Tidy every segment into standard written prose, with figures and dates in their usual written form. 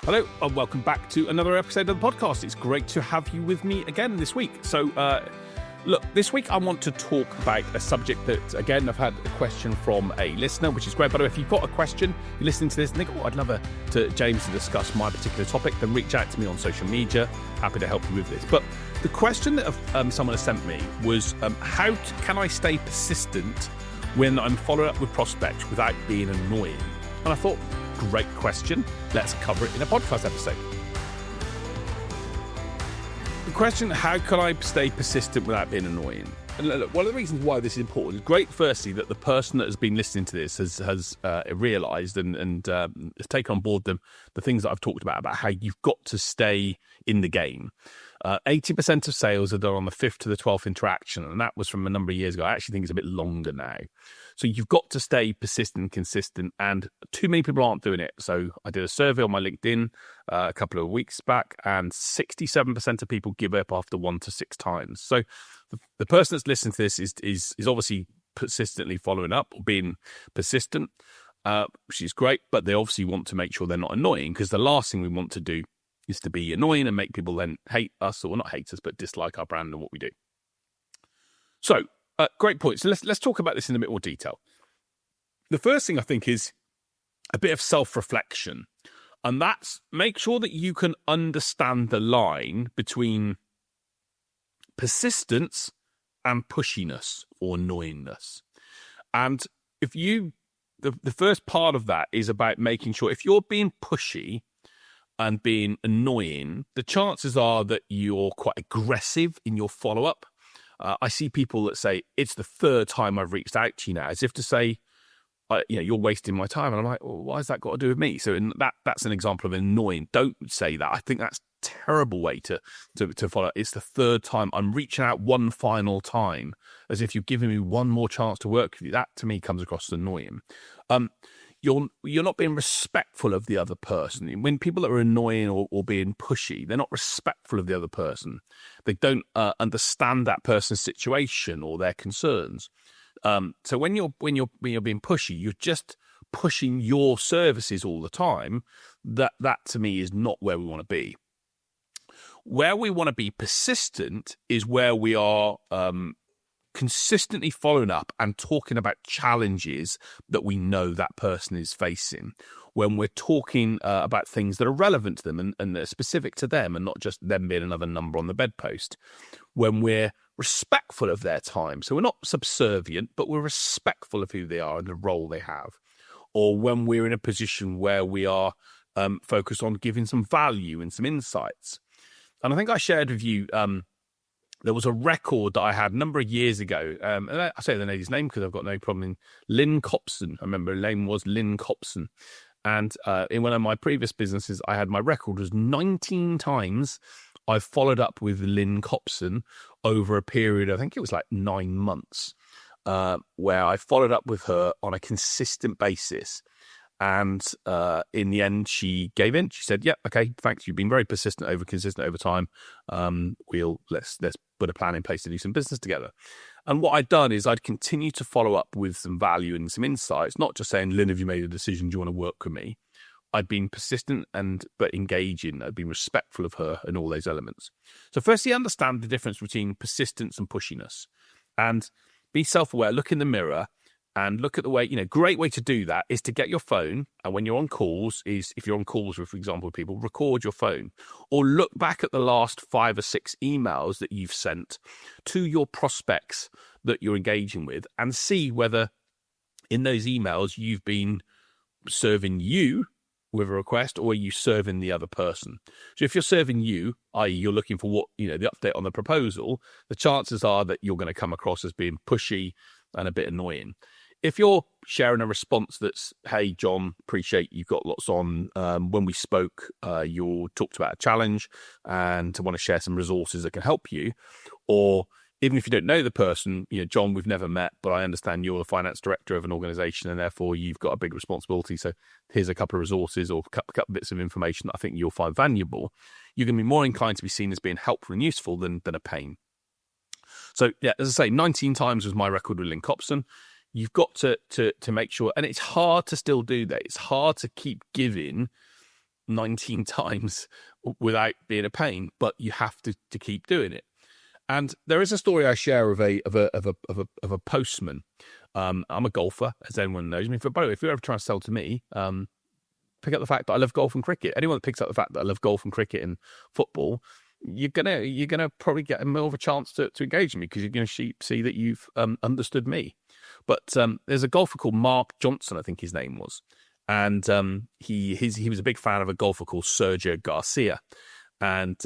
Hello and welcome back to another episode of the podcast. It's great to have you with me again this week. So, look, this week I want to talk about a subject that, again, I've had a question from a listener, which is great. By the way, if you've got a question, you're listening to this and think, I'd love James to discuss my particular topic, then reach out to me on social media. Happy to help you with this. But the question that someone has sent me was, how can I stay persistent when I'm following up with prospects without being annoying? And I thought, great question. Let's cover it in a podcast episode. The question, how can I stay persistent without being annoying? And look, one of the reasons why this is important is great, firstly, that the person that has been listening to this has realised and has taken on board the things that I've talked about how you've got to stay in the game. 80% of sales are done on the 5th to the 12th interaction, and that was from a number of years ago. I actually think it's a bit longer now. So you've got to stay persistent and consistent, and too many people aren't doing it. So I did a survey on my LinkedIn a couple of weeks back, and 67% of people give up after 1 to 6 times. So the person that's listening to this is obviously persistently following up or being persistent, which is great, but they obviously want to make sure they're not annoying, because the last thing we want to do is to be annoying and make people then hate us, or not hate us, but dislike our brand and what we do. So, great point. So let's talk about this in a bit more detail. The first thing I think is a bit of self-reflection, and that's make sure that you can understand the line between persistence and pushiness or annoyingness. And if you, the first part of that is about making sure if you're being pushy and being annoying, the chances are that you're quite aggressive in your follow-up. I see people that say, it's the 3rd time I've reached out to you now, as if to say, you're wasting my time. And I'm like, well, why has that got to do with me? So that's an example of annoying. Don't say that. I think that's a terrible way to follow. It's the 3rd time. I'm reaching out one final time, as if you've given me one more chance to work with you. That, to me, comes across as annoying. You're not being respectful of the other person. When people are annoying or being pushy, they're not respectful of the other person. They don't understand that person's situation or their concerns. So when you're being pushy, you're just pushing your services all the time. That to me is not where we want to be. Where we want to be persistent is where we are consistently following up and talking about challenges that we know that person is facing. When we're talking about things that are relevant to them and are specific to them, and not just them being another number on the bedpost. When we're respectful of their time. So we're not subservient, but we're respectful of who they are and the role they have. Or when we're in a position where we are focused on giving some value and some insights. And I think I shared with you, there was a record that I had a number of years ago. And I say the lady's name because I've got no problem. Lynn Copson. I remember her name was Lynn Copson. And in one of my previous businesses, I had my record was 19 times I followed up with Lynn Copson over a period, I think it was like 9 months, where I followed up with her on a consistent basis. And in the end, she gave in. She said, "Yeah, okay, thanks. You've been very consistent over time. Let's put a plan in place to do some business together." And what I'd done is I'd continue to follow up with some value and some insights, not just saying, "Lynn, have you made a decision? Do you want to work with me?" I'd been persistent but engaging. I'd been respectful of her and all those elements. So firstly, understand the difference between persistence and pushiness, and be self-aware. Look in the mirror. And look at the way, great way to do that is to get your phone. And when you're on calls, if you're on calls with, for example, people, record your phone or look back at the last 5 or 6 emails that you've sent to your prospects that you're engaging with and see whether in those emails you've been serving you with a request or are you serving the other person. So if you're serving you, i.e. you're looking for the update on the proposal, the chances are that you're going to come across as being pushy and a bit annoying. If you're sharing a response that's, "Hey, John, appreciate you've got lots on. When we spoke, you talked about a challenge and to want to share some resources that can help you." Or even if you don't know the person, "John, we've never met, but I understand you're the finance director of an organization and therefore you've got a big responsibility. So here's a couple of resources or a couple of bits of information that I think you'll find valuable." You're going to be more inclined to be seen as being helpful and useful than a pain. So, yeah, as I say, 19 times was my record with Lynn Copson. You've got to make sure, and it's hard to still do that. It's hard to keep giving 19 times without being a pain, but you have to keep doing it. And there is a story I share of a postman. I'm a golfer, as anyone knows me. By the way, if you're ever trying to sell to me, pick up the fact that I love golf and cricket. Anyone that picks up the fact that I love golf and cricket and football, you're gonna probably get more of a chance to engage me, because you're gonna see that you've understood me. But there's a golfer called Mark Johnson, I think his name was, and he was a big fan of a golfer called Sergio Garcia, and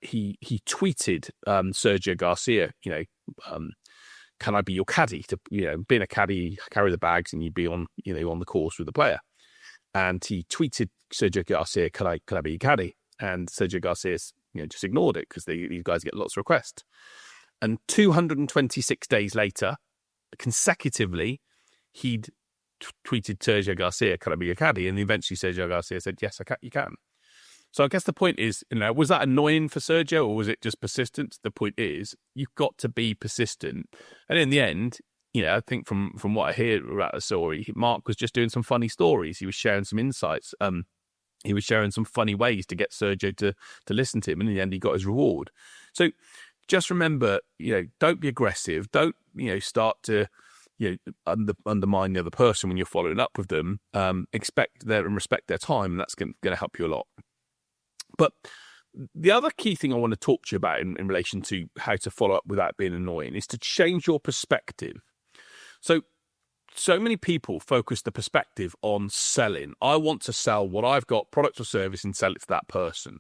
he tweeted Sergio Garcia, can I be your caddy? To being a caddy, carry the bags, and you'd be on on the course with the player. And he tweeted Sergio Garcia, can I be your caddy? And Sergio Garcia just ignored it, because these guys get lots of requests. And 226 days later, consecutively, he'd tweeted Sergio Garcia, can I be your caddy? And eventually Sergio Garcia said, yes, you can. So I guess the point is, was that annoying for Sergio, or was it just persistence? The point is, you've got to be persistent. And in the end, I think from what I hear about the story, Mark was just doing some funny stories. He was sharing some insights. He was sharing some funny ways to get Sergio to listen to him. And in the end, he got his reward. So just remember, don't be aggressive. Don't, start to, undermine the other person when you're following up with them. Expect and respect their time, and that's going to help you a lot. But the other key thing I want to talk to you about in relation to how to follow up without being annoying is to change your perspective. So many people focus the perspective on selling. I want to sell what I've got, product or service, and sell it to that person.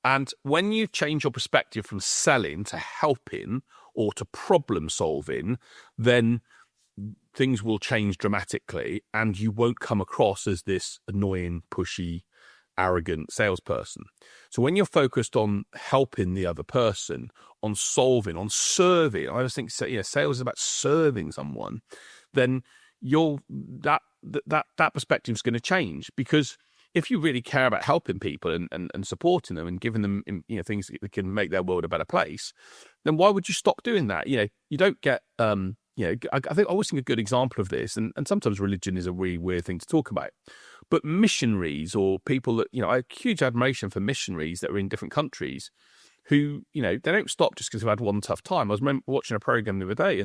And when you change your perspective from selling to helping or to problem solving, then things will change dramatically, and you won't come across as this annoying, pushy, arrogant salesperson. So when you're focused on helping the other person, on solving, on serving, I just think sales is about serving someone, then that perspective is going to change. Because if you really care about helping people and supporting them and giving them things that can make their world a better place, then why would you stop doing that? You don't get I always think a good example of this, and sometimes religion is a really weird thing to talk about, but missionaries, or people that, I have huge admiration for missionaries that are in different countries who, they don't stop just because they've had one tough time. I was watching a program the other day,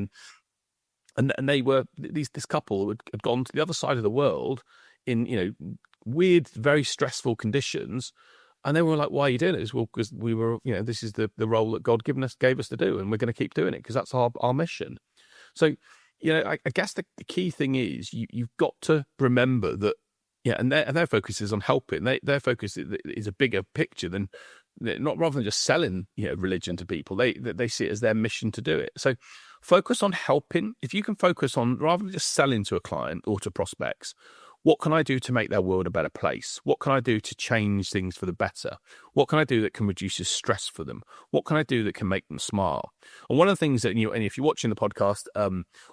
and they were, this couple had gone to the other side of the world in, weird, very stressful conditions. And they were like, why are you doing this? Well, because we were, this is the role that God gave us to do, and we're going to keep doing it because that's our mission. So, I guess the key thing is you've got to remember that, and their focus is on helping. Their focus is a bigger picture than, not rather than just selling religion to people. They see it as their mission to do it. So focus on helping. If you can focus on, rather than just selling to a client or to prospects, what can I do to make their world a better place? What can I do to change things for the better? What can I do that can reduce the stress for them? What can I do that can make them smile? And one of the things that, and if you're watching the podcast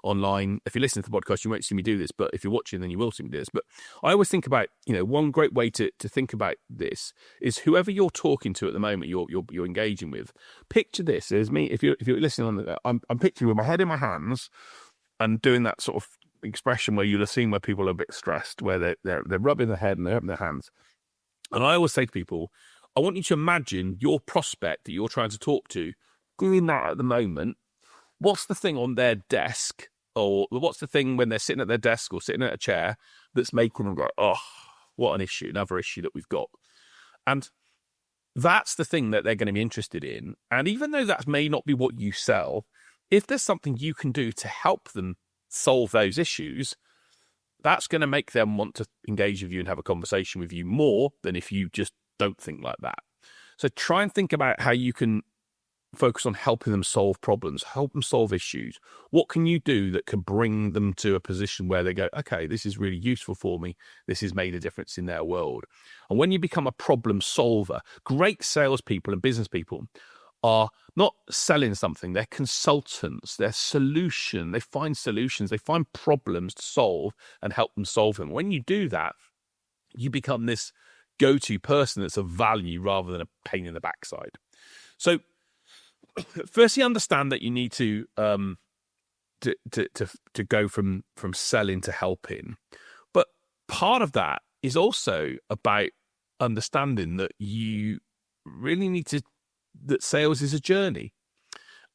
online, if you listen to the podcast, you won't see me do this, but if you're watching, then you will see me do this. But I always think about, one great way to think about this is whoever you're talking to at the moment, you're engaging with. Picture this as me. If you're listening I'm picturing with my head in my hands and doing that sort of expression where you'll have seen where people are a bit stressed, where they're rubbing their head and they're rubbing their hands. And I always say to people, I want you to imagine your prospect that you're trying to talk to doing that at the moment. What's the thing on their desk, or what's the thing when they're sitting at their desk or sitting at a chair that's making them go, oh, what an issue, another issue that we've got. And that's the thing that they're going to be interested in. And even though that may not be what you sell, if there's something you can do to help them solve those issues, that's going to make them want to engage with you and have a conversation with you more than if you just don't think like that. So try and think about how you can focus on helping them solve problems, help them solve issues. What can you do that can bring them to a position where they go, okay, this is really useful for me. This has made a difference in their world. And when you become a problem solver, great salespeople and business people are not selling something, they're consultants, they're solution. They find solutions, they find problems to solve and help them solve them. When you do that, you become this go-to person that's of value rather than a pain in the backside. So firstly, understand that you need to go from selling to helping. But part of that is also about understanding that you really that sales is a journey.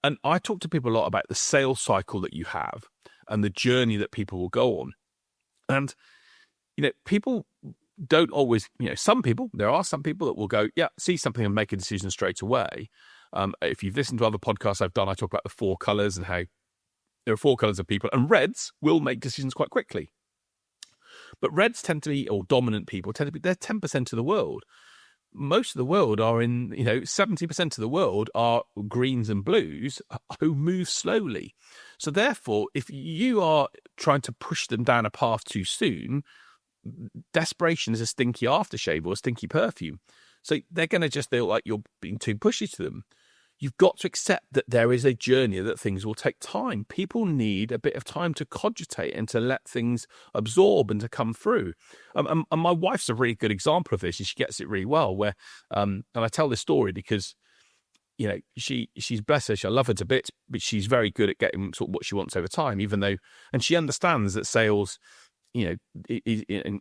And I talk to people a lot about the sales cycle that you have and the journey that people will go on. And, people don't always, there are some people that will go, yeah, see something and make a decision straight away. If you've listened to other podcasts I've done, I talk about the 4 colors and how there are 4 colors of people, and reds will make decisions quite quickly. But reds tend to be, or dominant people tend to be, they're 10% of the world. Most of the world are 70% of the world are greens and blues who move slowly. So therefore, if you are trying to push them down a path too soon, desperation is a stinky aftershave or a stinky perfume. So they're going to just feel like you're being too pushy to them. You've got to accept that there is a journey, that things will take time. People need a bit of time to cogitate and to let things absorb and to come through. And my wife's a really good example of this, and she gets it really well. Where, and I tell this story because, she's blessed her. I love her to bits, but she's very good at getting sort of what she wants over time. And she understands that sales, and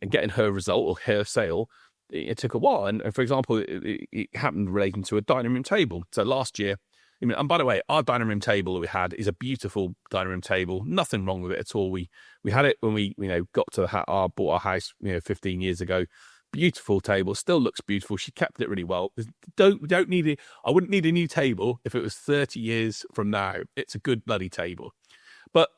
getting her result or her sale, it took a while. And for example, it happened relating to a dining room table. So last year, and by the way, our dining room table that we had is a beautiful dining room table. Nothing wrong with it at all. We had it when we got to bought our house 15 years ago. Beautiful table, still looks beautiful. She kept it really well. Don't need it. I wouldn't need a new table if it was 30 years from now. It's a good bloody table. But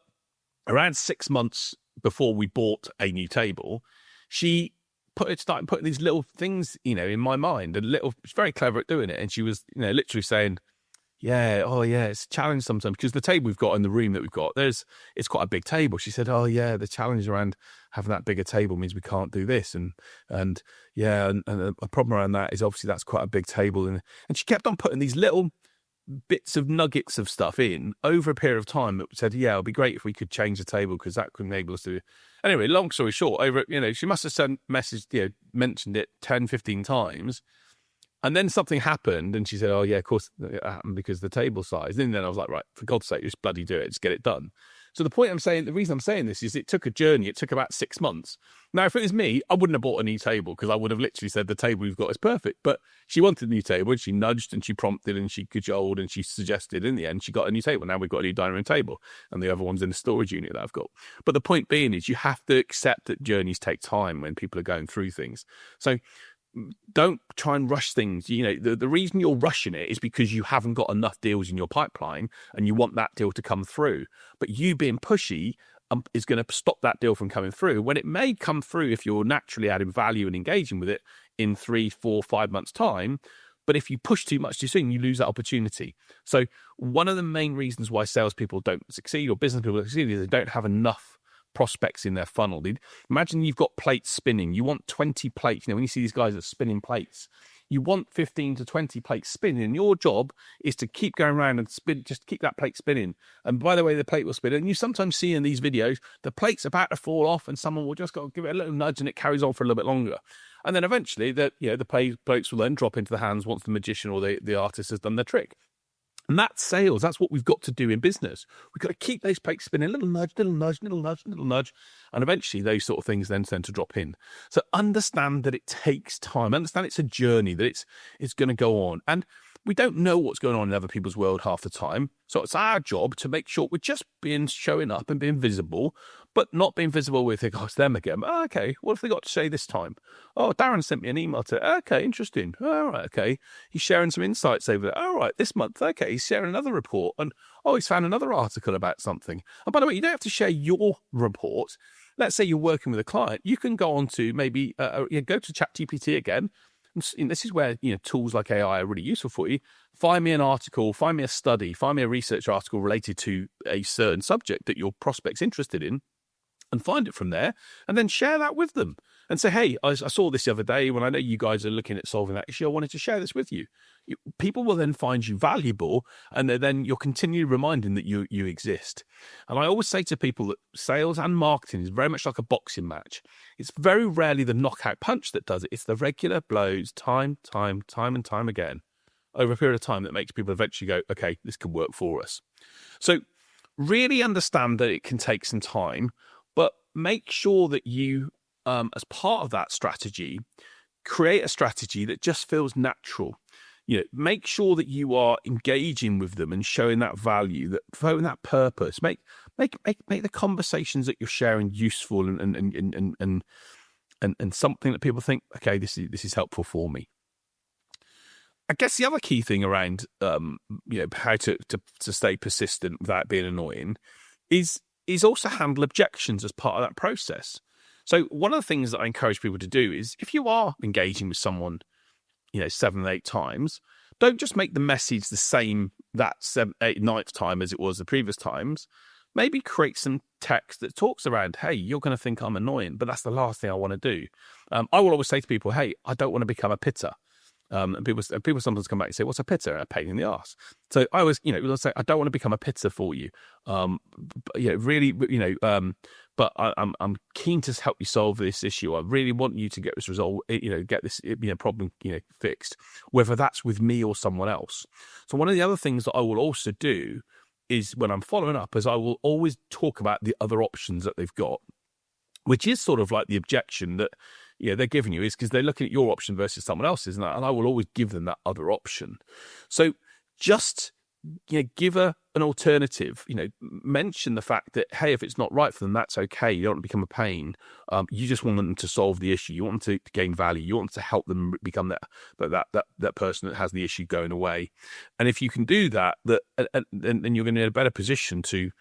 around 6 months before we bought a new table, she started putting these little things, in my mind, she's very clever at doing it. And she was, literally saying, it's a challenge sometimes because the table we've got in the room that we've got, it's quite a big table. She said, the challenge around having that bigger table means we can't do this. And a problem around that is obviously that's quite a big table. And she kept on putting these little bits of nuggets of stuff in over a period of time that said, it'd be great if we could change the table because that could enable us to. Anyway, long story short, she must have sent mentioned it 10, 15 times. And then something happened and she said, of course it happened because the table size. And then I was like, right, for God's sake, just bloody do it. Just get it done. So the reason I'm saying this is it took a journey. It took about 6 months. Now, if it was me, I wouldn't have bought a new table because I would have literally said the table we've got is perfect. But she wanted a new table and she nudged and she prompted and she cajoled and she suggested. In the end, she got a new table. Now we've got a new dining room table and the other one's in the storage unit that I've got. But the point being is you have to accept that journeys take time when people are going through things. So don't try and rush things. The reason you're rushing it is because you haven't got enough deals in your pipeline and you want that deal to come through. But you being pushy is going to stop that deal from coming through when it may come through if you're naturally adding value and engaging with it in 3, 4, 5 months' time. But if you push too much too soon, you lose that opportunity. So one of the main reasons why salespeople don't succeed or business people don't succeed is they don't have enough prospects in their funnel. Imagine you've got plates spinning. You want 20 plates. When you see these guys that are spinning plates, you want 15 to 20 plates spinning. And your job is to keep going around and spin, just keep that plate spinning. And by the way, the plate will spin. And you sometimes see in these videos, the plate's about to fall off and someone will just go give it a little nudge and it carries on for a little bit longer. And then eventually the plates will then drop into the hands once the magician or the artist has done their trick. And that's sales. That's what we've got to do in business. We've got to keep those plates spinning, little nudge, little nudge, little nudge, little nudge. And eventually those sort of things then tend to drop in. So understand that it takes time. Understand it's a journey, that it's going to go on. And we don't know what's going on in other people's world half the time. So it's our job to make sure we're just showing up and being visible, but not being visible with, it's them again. Okay, what have they got to say this time? Darren sent me an email okay, interesting. All right, okay. He's sharing some insights over there. All right, this month, okay, he's sharing another report. And, he's found another article about something. And by the way, you don't have to share your report. Let's say you're working with a client. You can go on to maybe, go to ChatGPT again. And this is where tools like AI are really useful for you. Find me an article, find me a study, find me a research article related to a certain subject that your prospect's interested in, and find it from there, and then share that with them and say, hey, I saw this the other day when I know you guys are looking at solving that issue. I wanted to share this with you. People will then find you valuable, and then you're continually reminding that you exist. And I always say to people that sales and marketing is very much like a boxing match. It's very rarely the knockout punch that does it. It's the regular blows, time and time again, over a period of time that makes people eventually go, okay, this could work for us. So really understand that it can take some time, but make sure that you, as part of that strategy, create a strategy that just feels natural. Make sure that you are engaging with them and showing that value, showing that purpose. Make the conversations that you're sharing useful and something that people think, okay, this is helpful for me. I guess the other key thing around how to stay persistent without being annoying is also handle objections as part of that process. So one of the things that I encourage people to do is, if you are engaging with someone 7 or 8 times, don't just make the message the same that 7th, 8th, 9th time as it was the previous times. Maybe create some text that talks around, hey, you're going to think I'm annoying, but that's the last thing I want to do. I will always say to people, hey, I don't want to become a pitter. And people sometimes come back and say, what's a pitter? A pain in the ass. So I always, let's say, I don't want to become a pitter for you. But I'm keen to help you solve this issue. I really want you to get this resolved, get this problem fixed, whether that's with me or someone else. So one of the other things that I will also do is, when I'm following up, is I will always talk about the other options that they've got, which is sort of like the objection that they're giving you, is because they're looking at your option versus someone else's, and I will always give them that other option. So just give an alternative. Mention the fact that, hey, if it's not right for them, that's okay. You don't want to become a pain. You just want them to solve the issue. You want them to gain value. You want them to help them become that person that has the issue going away. And if you can do that, then you're going to be in a better position to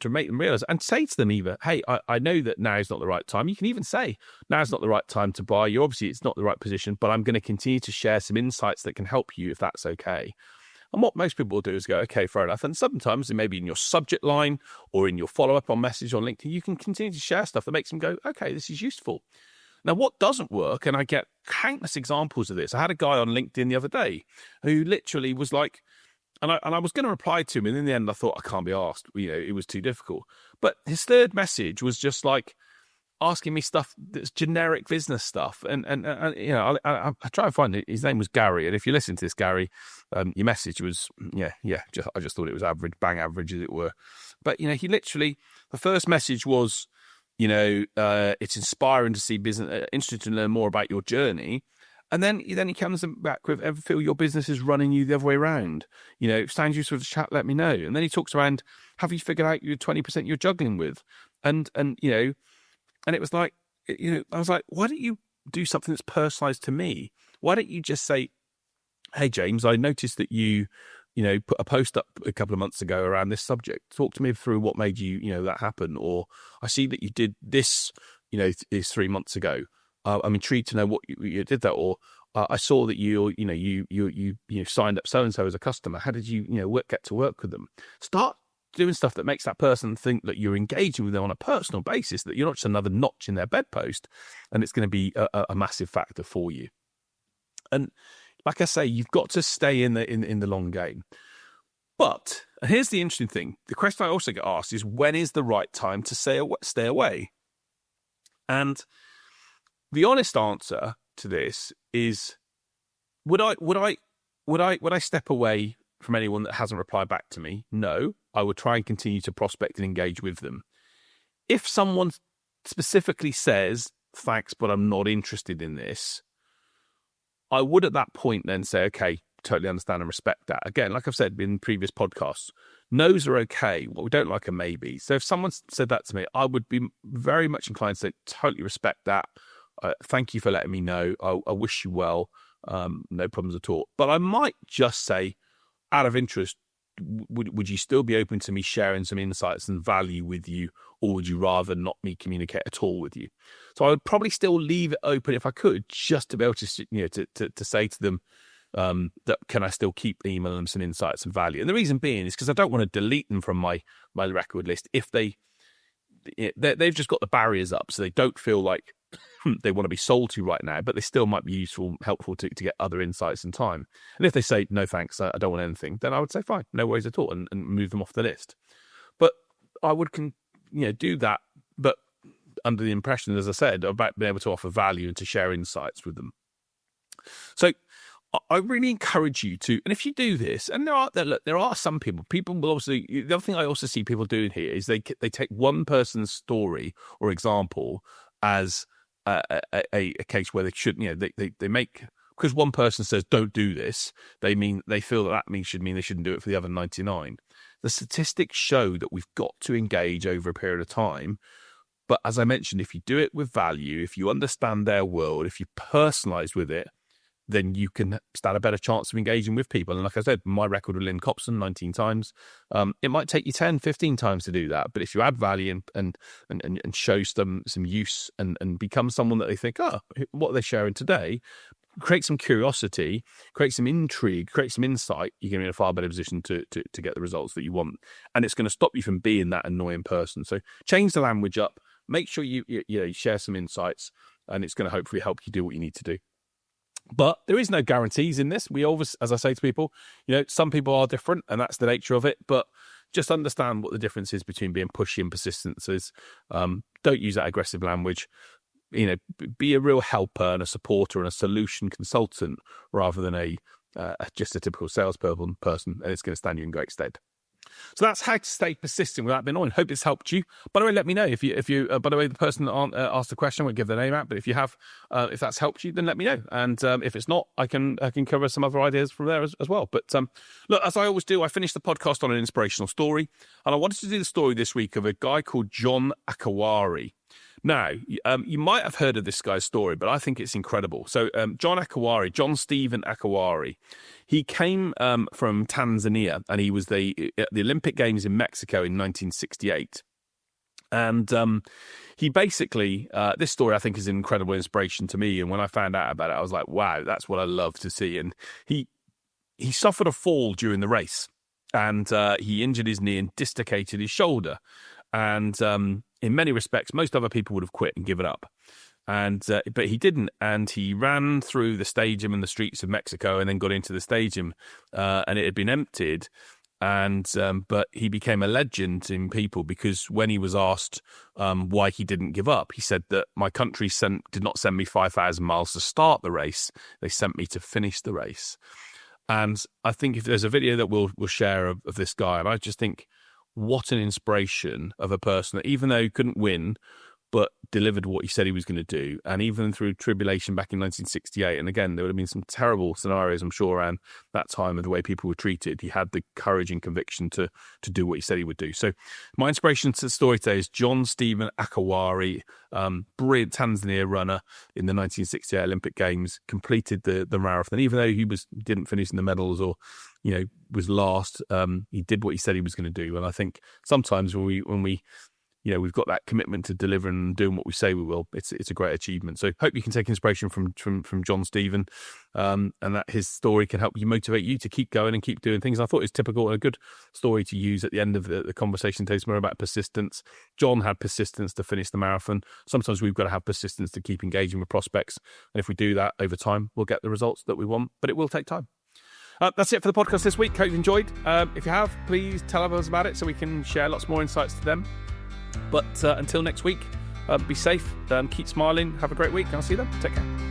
make them realize, and say to them either, hey, I know that now is not the right time. You can even say, now is not the right time to buy. Obviously, it's not the right position, but I'm going to continue to share some insights that can help you, if that's okay. And what most people will do is go, okay, fair enough. And sometimes, maybe in your subject line or in your follow-up on message on LinkedIn, you can continue to share stuff that makes them go, okay, this is useful. Now, what doesn't work, and I get countless examples of this. I had a guy on LinkedIn the other day who literally was like, and I was going to reply to him, and in the end, I thought, I can't be asked. It was too difficult. But his third message was just like asking me stuff that's generic business stuff, and I try and find it. His name was Gary, and if you listen to this, Gary, your message was I just thought it was average, bang average, as it were. But he literally, the first message was, it's inspiring to see business, interested to learn more about your journey. And then he comes back with, ever feel your business is running you the other way around? Sounds useful to chat, let me know. And then he talks around, have you figured out your 20% you're juggling with? And it was like, I was like, why don't you do something that's personalized to me? Why don't you just say, hey, James, I noticed that you put a post up a couple of months ago around this subject. Talk to me through what made you, that happen. Or I see that you did this, is 3 months ago. I'm intrigued to know what you did that, or I saw that you signed up so and so as a customer. How did you get to work with them? Start doing stuff that makes that person think that you're engaging with them on a personal basis, that you're not just another notch in their bedpost, and it's going to be a massive factor for you. And like I say, you've got to stay in the long game. But here's the interesting thing: the question I also get asked is, when is the right time to stay away? And the honest answer to this is, would I step away from anyone that hasn't replied back to me? No, I would try and continue to prospect and engage with them. If someone specifically says, thanks, but I'm not interested in this, I would at that point then say, okay, totally understand and respect that. Again, like I've said in previous podcasts, no's are okay. What we don't like are maybe. So if someone said that to me, I would be very much inclined to say, totally respect that. Thank you for letting me know. I wish you well. No problems at all. But I might just say, out of interest, would you still be open to me sharing some insights and value with you, or would you rather not me communicate at all with you? So I would probably still leave it open if I could, just to be able to say to them that can I still keep emailing them some insights and value. And the reason being is because I don't want to delete them from my record list if they've just got the barriers up, so they don't feel like they want to be sold to right now, but they still might be helpful to get other insights in time. And if they say, no, thanks, I don't want anything, then I would say, fine, no worries at all, and move them off the list. But I would do that, but under the impression, as I said, about being able to offer value and to share insights with them. So I really encourage you to, and if you do this, and there are some people will obviously, the other thing I also see people doing here is they take one person's story or example as a case where they should, they make, because one person says don't do this, they feel that should mean they shouldn't do it for the other 99. The statistics show that we've got to engage over a period of time. But as I mentioned, if you do it with value, if you understand their world, if you personalize with it, then you can stand a better chance of engaging with people. And like I said, my record with Lynn Copson, 19 times. It might take you 10, 15 times to do that. But if you add value and show some use and become someone that they think, what are they sharing today? Create some curiosity, create some intrigue, create some insight, you're going to be in a far better position to get the results that you want. And it's going to stop you from being that annoying person. So change the language up, make sure you share some insights, and it's going to hopefully help you do what you need to do. But there is no guarantees in this. We always, as I say to people, some people are different, and that's the nature of it. But just understand what the difference is between being pushy and persistent. So don't use that aggressive language. Be a real helper and a supporter and a solution consultant rather than just a typical salesperson, and it's going to stand you in great stead. So that's how to stay persistent without being annoying. Hope it's helped you. By the way, let me know if you. By the way, the person that asked the question, I won't give their name out, but if you have, if that's helped you, then let me know. And if it's not, I can cover some other ideas from there as well. But look, as I always do, I finish the podcast on an inspirational story, and I wanted to do the story this week of a guy called John Akawari. Now, you might have heard of this guy's story, but I think it's incredible. So John Stephen Akawari, he came from Tanzania, and he was at the Olympic Games in Mexico in 1968. And he basically, this story I think is an incredible inspiration to me. And when I found out about it, I was like, wow, that's what I love to see. And he suffered a fall during the race, and he injured his knee and dislocated his shoulder. And in many respects, most other people would have quit and given up. But he didn't. And he ran through the stadium and the streets of Mexico and then got into the stadium and it had been emptied. But he became a legend in people because when he was asked why he didn't give up, he said that my country did not send me 5,000 miles to start the race. They sent me to finish the race. And I think if there's a video that we'll share of this guy, and I just think, what an inspiration of a person that even though he couldn't win, but delivered what he said he was going to do. And even through tribulation back in 1968, and again, there would have been some terrible scenarios, I'm sure, around that time of the way people were treated. He had the courage and conviction to do what he said he would do. So my inspiration to the story today is John Stephen Akawari, brilliant Tanzania runner in the 1968 Olympic Games, completed the marathon. Even though he didn't finish in the medals or was last, he did what he said he was going to do. And I think sometimes when we we've got that commitment to delivering and doing what we say we will. It's a great achievement. So hope you can take inspiration from John Stephen, and that his story can help you motivate you to keep going and keep doing things. I thought it was typical and a good story to use at the end of the conversation today. It's more about persistence. John had persistence to finish the marathon. Sometimes we've got to have persistence to keep engaging with prospects. And if we do that over time, we'll get the results that we want, but it will take time. That's it for the podcast this week. Hope you've enjoyed. If you have, please tell others about it so we can share lots more insights to them. But until next week, be safe, keep smiling, have a great week, and I'll see you then. Take care.